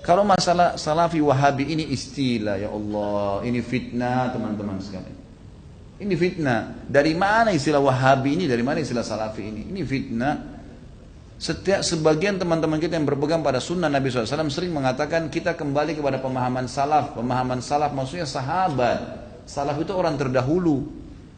Kalau masalah salafi wahabi ini istilah, ya Allah, ini fitnah teman-teman sekalian. Ini fitnah. Dari mana istilah wahabi ini, dari mana istilah salafi ini? Ini fitnah. Setiap sebagian teman-teman kita yang berpegang pada sunnah Nabi SAW sering mengatakan kita kembali kepada pemahaman salaf. Pemahaman salaf maksudnya sahabat. Salaf itu orang terdahulu.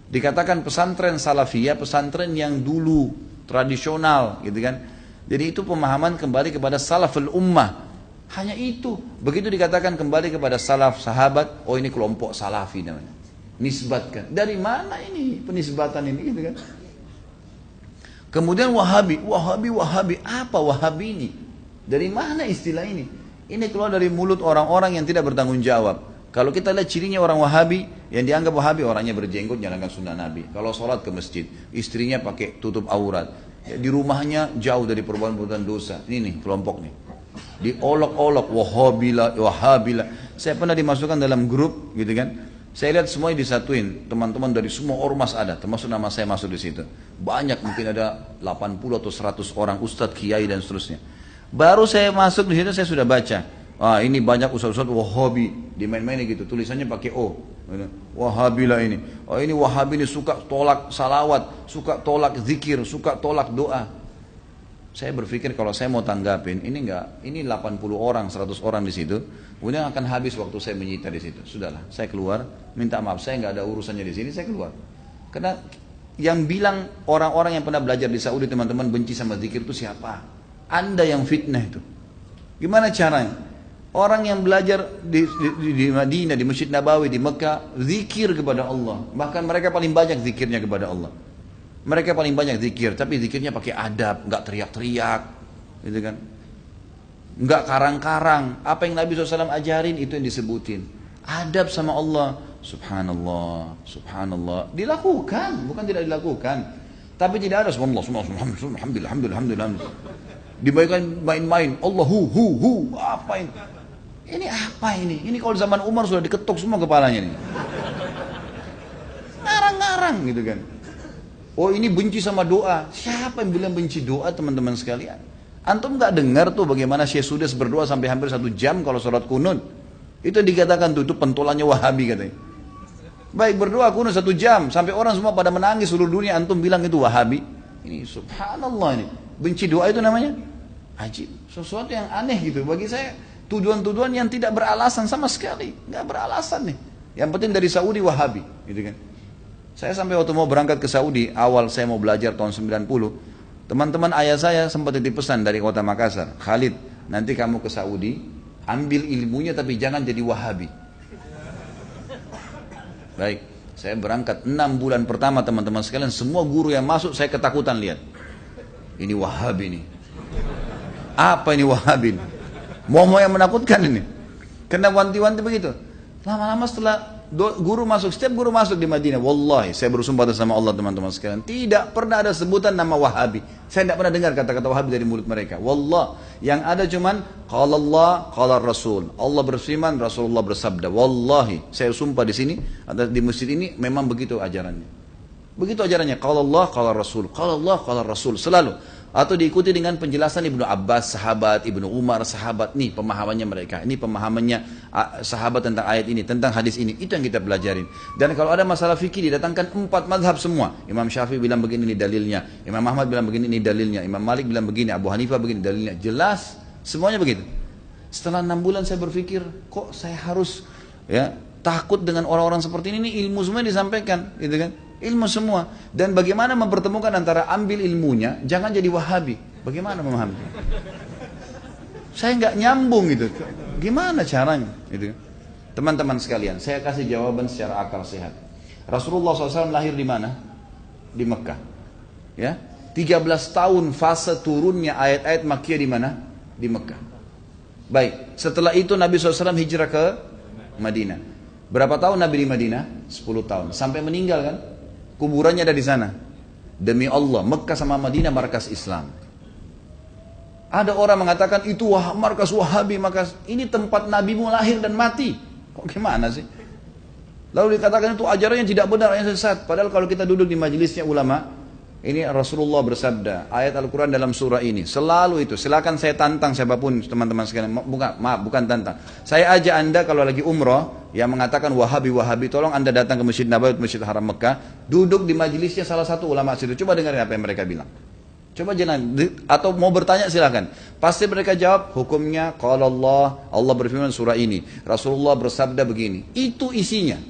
Dikatakan pesantren salafiyah, pesantren yang dulu, tradisional gitu kan. Jadi itu pemahaman kembali kepada salaful ummah. Hanya itu. Begitu dikatakan kembali kepada salaf, sahabat, oh ini kelompok salafi namanya. Nisbatkan. Dari mana ini penisbatan ini gitu kan? Kemudian wahabi. Apa wahabi ini? Dari mana istilah ini? Ini keluar dari mulut orang-orang yang tidak bertanggung jawab. Kalau kita lihat cirinya orang wahabi, yang dianggap wahabi orangnya berjenggot, jalankan sunnah Nabi. Kalau sholat ke masjid, istrinya pakai tutup aurat. Ya, di rumahnya jauh dari perbuatan dosa. Ini nih kelompok nih. Diolok-olok, wahabila. Saya pernah dimasukkan dalam grup gitu kan. Saya lihat semuanya disatuin, teman-teman dari semua ormas ada, termasuk nama saya masuk di situ. Banyak, mungkin ada 80 atau 100 orang, ustadz, kiai dan seterusnya. Baru saya masuk di situ saya sudah baca. Ah, ini banyak ustadz-ustadz wahabi, dimain-mainin gitu, tulisannya pakai O. Wahabilah ini. Oh ini wahabi ini suka tolak salawat, suka tolak zikir, suka tolak doa. Saya berpikir kalau saya mau tanggapin, ini 80 orang, 100 orang di situ, kemudian akan habis waktu saya menyita di situ. Sudahlah, saya keluar, minta maaf, saya nggak ada urusannya di sini, saya keluar. Karena yang bilang orang-orang yang pernah belajar di Saudi teman-teman benci sama zikir itu siapa? Anda yang fitnah itu. Gimana caranya? Orang yang belajar di Madinah, di Masjid Nabawi, di Mekah, zikir kepada Allah. Bahkan mereka paling banyak zikirnya kepada Allah. Mereka paling banyak zikir, tapi zikirnya pakai adab, nggak teriak-teriak, gitu kan? Nggak karang-karang. Apa yang Nabi SAW ajarin itu yang disebutin. Adab sama Allah, subhanallah, subhanallah. Dilakukan, bukan tidak dilakukan. Tapi tidak ada subhanallah, alhamdulillah. Dibaikkan main-main, Allah hu, apa ini? Ini apa ini? Ini kalau zaman Umar sudah diketuk semua kepalanya nih. Ngarang-ngarang gitu kan. Oh ini benci sama doa. Siapa yang bilang benci doa teman-teman sekalian? Antum gak dengar tuh bagaimana Syekh Sudes berdoa sampai hampir 1 jam kalau sholat kunut. Itu yang dikatakan tuh, itu pentolannya wahabi katanya. Baik berdoa kunut 1 jam sampai orang semua pada menangis seluruh dunia, antum bilang itu wahabi. Ini subhanallah ini. Benci doa itu namanya ajib. Sesuatu yang aneh gitu. Bagi saya tuduhan-tuduhan yang tidak beralasan sama sekali. Gak beralasan nih. Yang penting dari Saudi wahabi gitu kan. Saya sampai waktu mau berangkat ke Saudi, awal saya mau belajar tahun 90, teman-teman ayah saya sempat titip pesan dari kota Makassar, Khalid, nanti kamu ke Saudi, ambil ilmunya tapi jangan jadi wahabi. Baik, saya berangkat 6 bulan pertama teman-teman sekalian, semua guru yang masuk saya ketakutan lihat. Ini wahabi nih. Apa ini wahabi nih? Mau yang menakutkan ini. Kena wanti-wanti begitu. Lama-lama setelah guru masuk, setiap guru masuk di Madinah, wallahi saya bersumpah atas nama Allah teman-teman sekalian, tidak pernah ada sebutan nama wahabi. Saya tidak pernah dengar kata-kata wahabi dari mulut mereka. Wallah, yang ada cuman qala Allah, qala Rasul. Allah berfirman, Rasulullah bersabda. Wallahi, saya sumpah di sini, di masjid ini memang begitu ajarannya. Begitu ajarannya, qala Allah, qala Rasul. Qala Allah, qala Rasul, selalu. Atau diikuti dengan penjelasan Ibnu Abbas, sahabat, Ibnu Umar, sahabat. Nih pemahamannya mereka. Ini pemahamannya sahabat tentang ayat ini, tentang hadis ini. Itu yang kita pelajarin. Dan kalau ada masalah fikih didatangkan 4 mazhab semua. Imam Syafi'i bilang begini, ini dalilnya. Imam Ahmad bilang begini, ini dalilnya. Imam Malik bilang begini, Abu Hanifah begini, dalilnya. Jelas, semuanya begitu. Setelah 6 bulan saya berpikir, kok saya harus takut dengan orang-orang seperti ini? Ilmu semua disampaikan, gitu kan? Ilmu semua. Dan bagaimana mempertemukan antara ambil ilmunya, jangan jadi wahabi. Bagaimana memahami? Saya nggak nyambung gitu. Gimana caranya? Gitu. Teman-teman sekalian, saya kasih jawaban secara akal sehat. Rasulullah SAW lahir di mana? Di Mekah. Ya, 13 tahun fase turunnya ayat-ayat Makkiyah di mana? Di Mekah. Baik, setelah itu Nabi SAW hijrah ke Madinah. Berapa tahun Nabi di Madinah? 10 tahun. Sampai meninggal kan? Kuburannya ada di sana. Demi Allah, Mekah sama Madinah markas Islam. Ada orang mengatakan itu markas Wahabi, markas ini tempat Nabimu lahir dan mati. Kok gimana sih? Lalu dikatakan itu ajaran yang tidak benar, yang sesat. Padahal kalau kita duduk di majelisnya ulama, Ini Rasulullah bersabda, ayat Al-Quran dalam surah ini. Selalu itu, silakan saya tantang siapapun teman-teman sekalian. Bukan tantang. Saya ajak anda kalau lagi umroh, yang mengatakan Wahabi, tolong anda datang ke Masjid Nabawi, Masjid Haram Mekah, duduk di majelisnya salah satu ulama situ. Coba dengarin apa yang mereka bilang. Coba jangan, atau mau bertanya silakan. Pasti mereka jawab, hukumnya kalau Allah berfirman surah ini. Rasulullah bersabda begini. Itu isinya.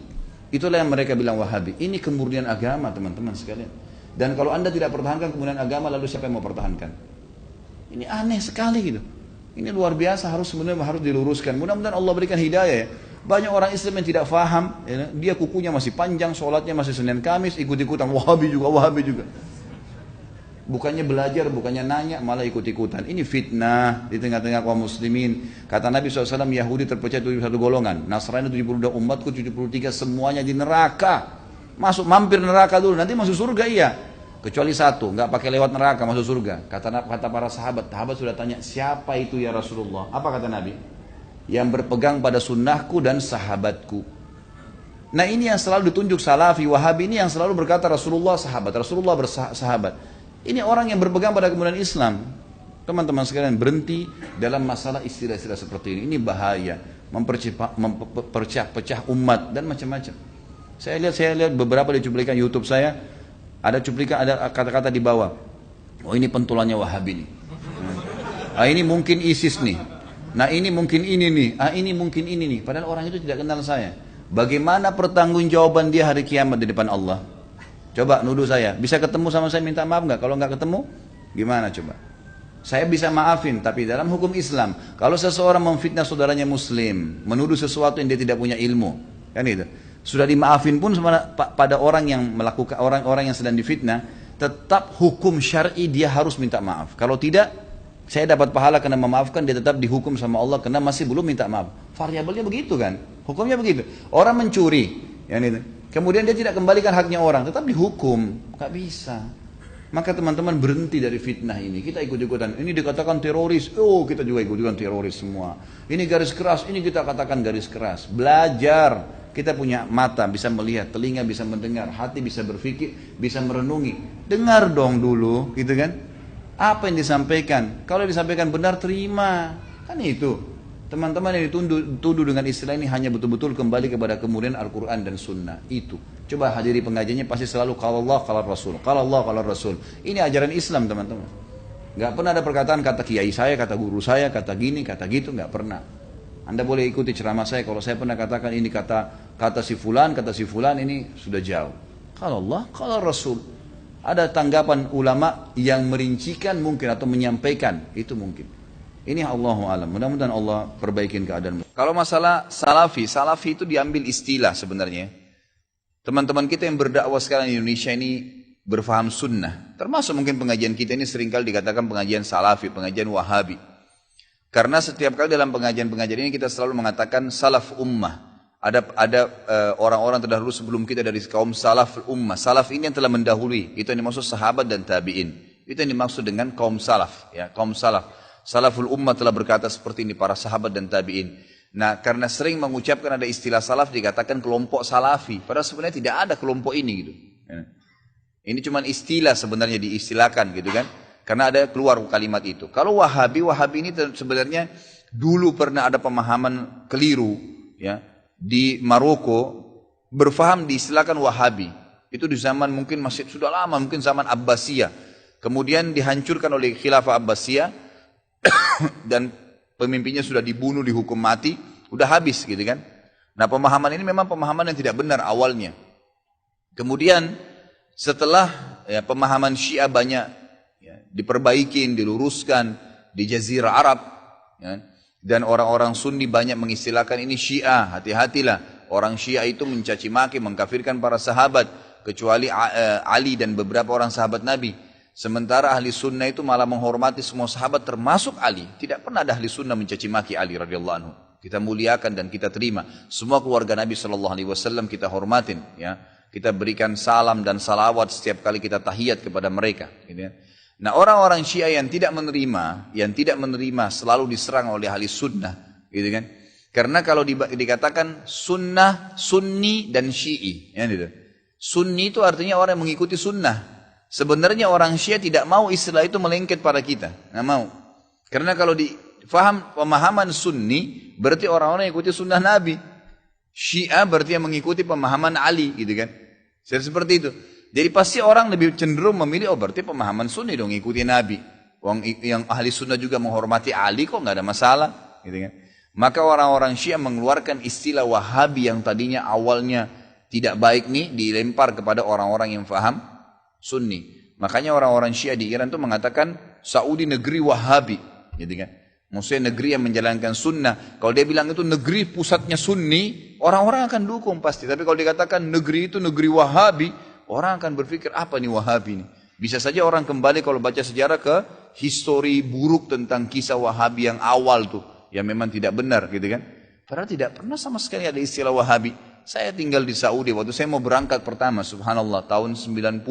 Itulah yang mereka bilang Wahabi. Ini kemurnian agama teman-teman sekalian. Dan kalau anda tidak pertahankan kemudian agama, lalu siapa yang mau pertahankan? Ini aneh sekali gitu. Ini luar biasa, sebenarnya harus diluruskan. Mudah-mudahan Allah berikan hidayah ya. Banyak orang Islam yang tidak faham, ya, dia kukunya masih panjang, sholatnya masih Senin Kamis, ikut-ikutan Wahabi juga. Bukannya belajar, bukannya nanya, malah ikut-ikutan. Ini fitnah di tengah-tengah kaum muslimin. Kata Nabi SAW, Yahudi terpecah 71 golongan, Nasrani 72, umatku 73, semuanya di neraka. Mampir neraka dulu, nanti masuk surga iya. Kecuali satu, nggak pakai lewat neraka masuk surga. Kata para sahabat sudah tanya, siapa itu ya Rasulullah? Apa kata Nabi? Yang berpegang pada sunnahku dan sahabatku. Nah ini yang selalu ditunjuk Salafi, Wahabi ini yang selalu berkata Rasulullah bersahabat. Ini orang yang berpegang pada kemudian Islam. Teman-teman sekalian, berhenti dalam masalah istilah-istilah seperti ini. Ini bahaya, memperpecah umat dan macam-macam. Saya lihat beberapa di cuplikan YouTube saya, ada kata-kata di bawah. Oh ini pentulannya Wahabi nih. Ini mungkin ISIS nih. Nah ini mungkin ini nih. Ini mungkin ini nih. Padahal orang itu tidak kenal saya. Bagaimana pertanggungjawaban dia hari kiamat di depan Allah? Coba nuduh saya. Bisa ketemu sama saya minta maaf nggak? Kalau nggak ketemu, gimana coba? Saya bisa maafin, tapi dalam hukum Islam, kalau seseorang memfitnah saudaranya Muslim, menuduh sesuatu yang dia tidak punya ilmu, kan itu. Sudah dimaafin pun pada orang yang melakukan, orang-orang yang sedang difitnah, tetap hukum syar'i dia harus minta maaf. Kalau tidak, saya dapat pahala karena memaafkan, dia tetap dihukum sama Allah karena masih belum minta maaf. Variabelnya begitu kan? Hukumnya begitu. Orang mencuri, kemudian dia tidak kembalikan haknya orang, tetap dihukum. Gak bisa. Maka teman-teman berhenti dari fitnah ini. Kita ikut-ikutan. Ini dikatakan teroris. Oh, kita juga ikut-ikutan teroris semua. Ini garis keras. Ini kita katakan garis keras. Belajar. Kita punya mata bisa melihat, telinga bisa mendengar, hati bisa berpikir, bisa merenungi. Dengar dong dulu, gitu kan? Apa yang disampaikan? Kalau disampaikan benar, terima. Kan itu. Teman-teman yang dituduh dengan istilah ini hanya betul-betul kembali kepada kemurnian Al-Quran dan Sunnah. Itu. Coba hadiri pengajiannya pasti selalu kalau Allah, kalau Rasul. Kalau Allah, kalau Rasul. Ini ajaran Islam teman-teman. Gak pernah ada perkataan kata kiai saya, kata guru saya, kata gini, kata gitu. Gak pernah. Anda boleh ikuti ceramah saya. Kalau saya pernah katakan ini kata si fulan, ini sudah jauh. Kalau Allah, kalau Rasul. Ada tanggapan ulama yang merincikan mungkin atau menyampaikan. Itu mungkin. Ini Allahu a'lam. Mudah-mudahan Allah perbaikin keadaan. Kalau masalah salafi itu diambil istilah sebenarnya. Teman-teman kita yang berdakwah sekarang di Indonesia ini berfaham sunnah. Termasuk mungkin pengajian kita ini seringkali dikatakan pengajian salafi, pengajian Wahabi. Karena setiap kali dalam pengajian-pengajian ini kita selalu mengatakan salaf ummah. Ada orang-orang terdahulu sebelum kita dari kaum salaf ummah. Salaf ini yang telah mendahului. Itu yang dimaksud sahabat dan tabi'in. Itu yang dimaksud dengan kaum salaf. Ya, kaum salaf. Salaful ummah telah berkata seperti ini para sahabat dan tabi'in. Nah, karena sering mengucapkan ada istilah salaf dikatakan kelompok salafi. Padahal sebenarnya tidak ada kelompok ini gitu. Ini cuma istilah sebenarnya diistilahkan gitu kan. Karena ada keluar kalimat itu. Kalau Wahabi ini sebenarnya dulu pernah ada pemahaman keliru ya di Maroko, berfaham diistilahkan Wahabi. Itu di zaman mungkin masih sudah lama, mungkin zaman Abbasiyah. Kemudian dihancurkan oleh Khilafah Abbasiyah dan pemimpinnya sudah dibunuh, dihukum mati, udah habis gitu kan. Nah, pemahaman ini memang pemahaman yang tidak benar awalnya. Kemudian setelah pemahaman Syiah banyak diperbaikin, diluruskan di Jazirah Arab ya. Dan orang-orang Sunni banyak mengistilahkan ini Syiah. Hati-hatilah, orang Syiah itu mencaci maki, mengkafirkan para sahabat, kecuali Ali dan beberapa orang sahabat Nabi. Sementara ahli sunnah itu malah menghormati semua sahabat termasuk Ali. Tidak pernah ada ahli sunnah mencaci maki Ali radhiyallahu anhu. Kita muliakan dan kita terima. Semua keluarga Nabi SAW kita hormatin ya. Kita berikan salam dan salawat setiap kali kita tahiyat kepada mereka gitu ya. Nah, orang-orang Syiah yang tidak menerima selalu diserang oleh ahli sunnah, gitu kan? Karena kalau dikatakan sunnah, sunni dan syi'i, ya gitu. Sunni itu artinya orang yang mengikuti sunnah. Sebenarnya orang Syiah tidak mau istilah itu melengket pada kita, nggak mau. Karena kalau difaham pemahaman Sunni, berarti orang-orang yang ikuti sunnah Nabi. Syiah berarti yang mengikuti pemahaman Ali, gitu kan? Seperti itu. Jadi pasti orang lebih cenderung memilih, oh berarti pemahaman Sunni dong, ikuti Nabi. Yang ahli sunnah juga menghormati Ali kok nggak ada masalah, gitu kan? Maka orang-orang Syiah mengeluarkan istilah Wahabi yang tadinya awalnya tidak baik nih, dilempar kepada orang-orang yang faham Sunni. Makanya orang-orang Syiah di Iran itu mengatakan Saudi negeri Wahabi, gitu kan? Maksudnya negeri yang menjalankan sunnah. Kalau dia bilang itu negeri pusatnya Sunni, orang-orang akan dukung pasti. Tapi kalau dikatakan negeri itu negeri Wahabi, orang akan berpikir apa nih Wahabi ini? Bisa saja orang kembali kalau baca sejarah ke histori buruk tentang kisah Wahabi yang awal tuh, yang memang tidak benar, gitu kan? Padahal tidak pernah sama sekali ada istilah Wahabi. Saya tinggal di Saudi waktu saya mau berangkat pertama, subhanallah, tahun 90,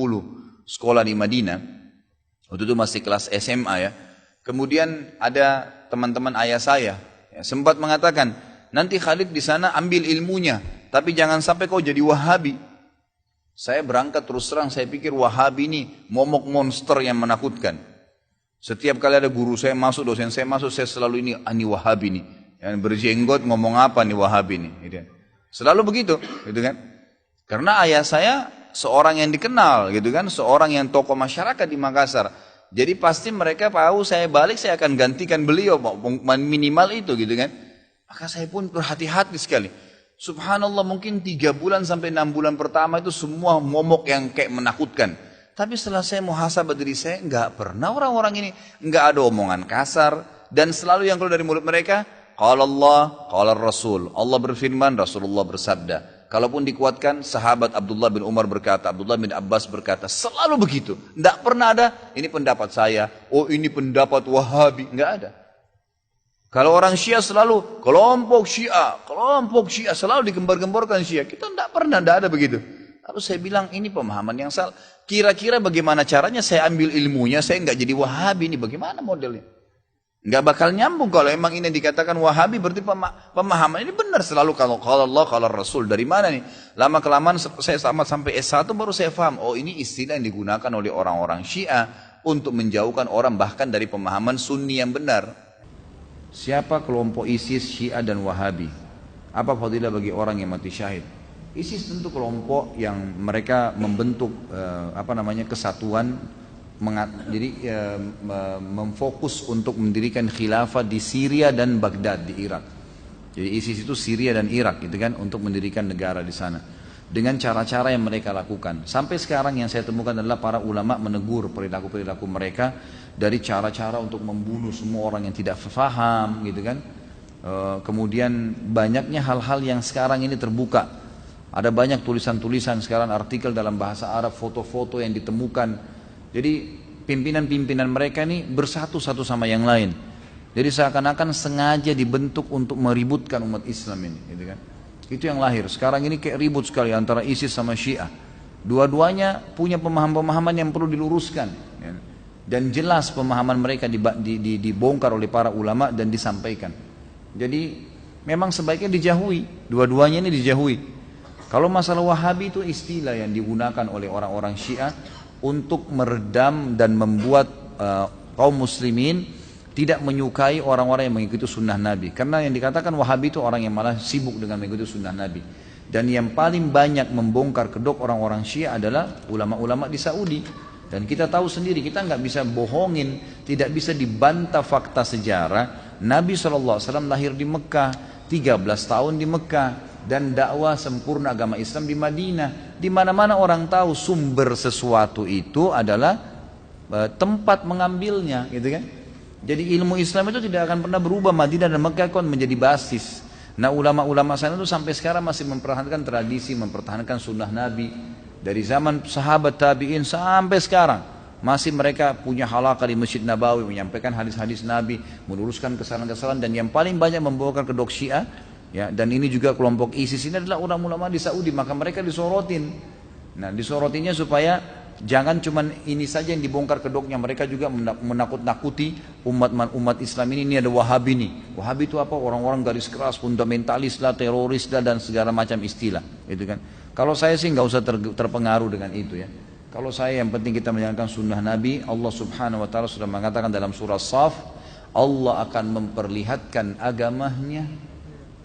sekolah di Madinah. Waktu itu masih kelas SMA ya. Kemudian ada teman-teman ayah saya sempat mengatakan, nanti Khalid di sana ambil ilmunya, tapi jangan sampai kau jadi Wahabi. Saya berangkat terus terang, saya pikir Wahabi ini momok monster yang menakutkan. Setiap kali ada guru saya masuk, dosen saya masuk, saya selalu ini Wahabi nih. Yang berjenggot ngomong apa nih Wahabi nih. Gitu. Selalu begitu, gitu kan? Karena ayah saya seorang yang dikenal, gitu kan? Seorang yang tokoh masyarakat di Makassar. Jadi pasti mereka tahu saya balik, saya akan gantikan beliau, minimal itu, gitu kan? Maka saya pun berhati-hati sekali. Subhanallah, mungkin 3 bulan sampai 6 bulan pertama itu semua momok yang kayak menakutkan. Tapi setelah saya muhasabah diri saya, enggak pernah orang-orang ini, enggak ada omongan kasar. Dan selalu yang keluar dari mulut mereka, qala Allah, qala Rasul. Allah berfirman, Rasulullah bersabda. Kalaupun dikuatkan, sahabat Abdullah bin Umar berkata, Abdullah bin Abbas berkata, selalu begitu. Enggak pernah ada, ini pendapat saya, oh ini pendapat Wahabi, enggak ada. Kalau orang Syiah selalu, kelompok Syiah, selalu digembar-gemborkan Syiah. Kita enggak pernah, enggak ada begitu. Lalu saya bilang, ini pemahaman yang salah. Kira-kira bagaimana caranya saya ambil ilmunya, saya enggak jadi Wahabi, ini bagaimana modelnya? Enggak bakal nyambung kalau emang ini dikatakan Wahabi, berarti pemahaman ini benar selalu kalau Allah, kalau Rasul. Dari mana nih? Lama-kelamaan saya sampai S1 baru saya paham, oh ini istilah yang digunakan oleh orang-orang Syiah untuk menjauhkan orang bahkan dari pemahaman Sunni yang benar. Siapa kelompok ISIS, Syiah dan Wahabi? Apa fadilah bagi orang yang mati syahid? ISIS tentu kelompok yang mereka membentuk kesatuan. Jadi memfokus untuk mendirikan khilafah di Syria dan Baghdad di Irak. Jadi ISIS itu Syria dan Irak, gitu kan, untuk mendirikan negara di sana dengan cara-cara yang mereka lakukan. Sampai sekarang yang saya temukan adalah para ulama menegur perilaku-perilaku mereka dari cara-cara untuk membunuh semua orang yang tidak faham, gitu kan. Kemudian banyaknya hal-hal yang sekarang ini terbuka. Ada banyak tulisan-tulisan sekarang, artikel dalam bahasa Arab, foto-foto yang ditemukan. Jadi pimpinan-pimpinan mereka ini bersatu satu sama yang lain. Jadi seakan-akan sengaja dibentuk untuk meributkan umat Islam ini, gitu kan? Itu yang lahir. Sekarang ini kayak ribut sekali antara ISIS sama Syiah. Dua-duanya punya pemahaman-pemahaman yang perlu diluruskan. Ya. Dan jelas pemahaman mereka dibongkar oleh para ulama dan disampaikan. Jadi memang sebaiknya dijauhi. Dua-duanya ini dijauhi. Kalau masalah Wahabi itu istilah yang digunakan oleh orang-orang Syiah untuk meredam dan membuat kaum muslimin tidak menyukai orang-orang yang mengikuti sunnah Nabi. Karena yang dikatakan Wahabi itu orang yang malah sibuk dengan mengikuti sunnah Nabi. Dan yang paling banyak membongkar kedok orang-orang Syiah adalah ulama-ulama di Saudi. Dan kita tahu sendiri, kita nggak bisa bohongin, tidak bisa dibantah fakta sejarah. Nabi SAW lahir di Mekah, 13 tahun di Mekah. Dan dakwah sempurna agama Islam di Madinah. Di mana-mana orang tahu sumber sesuatu itu adalah tempat mengambilnya, gitu kan? Jadi ilmu Islam itu tidak akan pernah berubah. Madinah dan Mekah kan menjadi basis. Nah ulama-ulama sana itu sampai sekarang masih mempertahankan tradisi, mempertahankan sunnah Nabi dari zaman sahabat tabi'in sampai sekarang. Masih mereka punya halaqah di Masjid Nabawi, menyampaikan hadis-hadis Nabi, meluruskan kesalahan-kesalahan. Dan yang paling banyak membawakan kedok Syiah, ya, dan ini juga kelompok ISIS ini adalah ulama-ulama di Saudi, maka mereka disorotin. Nah, disorotinnya supaya jangan cuman ini saja yang dibongkar kedoknya, mereka juga menakut-nakuti umat Islam ini ada Wahabi nih. Wahabi itu apa? Orang-orang garis keras, fundamentalis lah, teroris lah, dan segala macam istilah, gitu kan. Kalau saya sih nggak usah terpengaruh dengan itu ya. Kalau saya yang penting kita menjalankan sunnah Nabi, Allah subhanahu wa ta'ala sudah mengatakan dalam surah Saf, Allah akan memperlihatkan agamanya,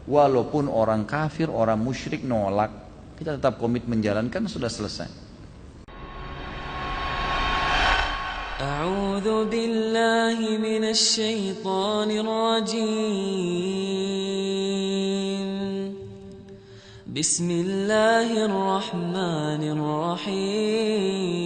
walaupun orang kafir, orang musyrik nolak, kita tetap komit menjalankan, sudah selesai. A'udzu billahi minasy syaithanir rajim. Bismillahirrahmanirrahim.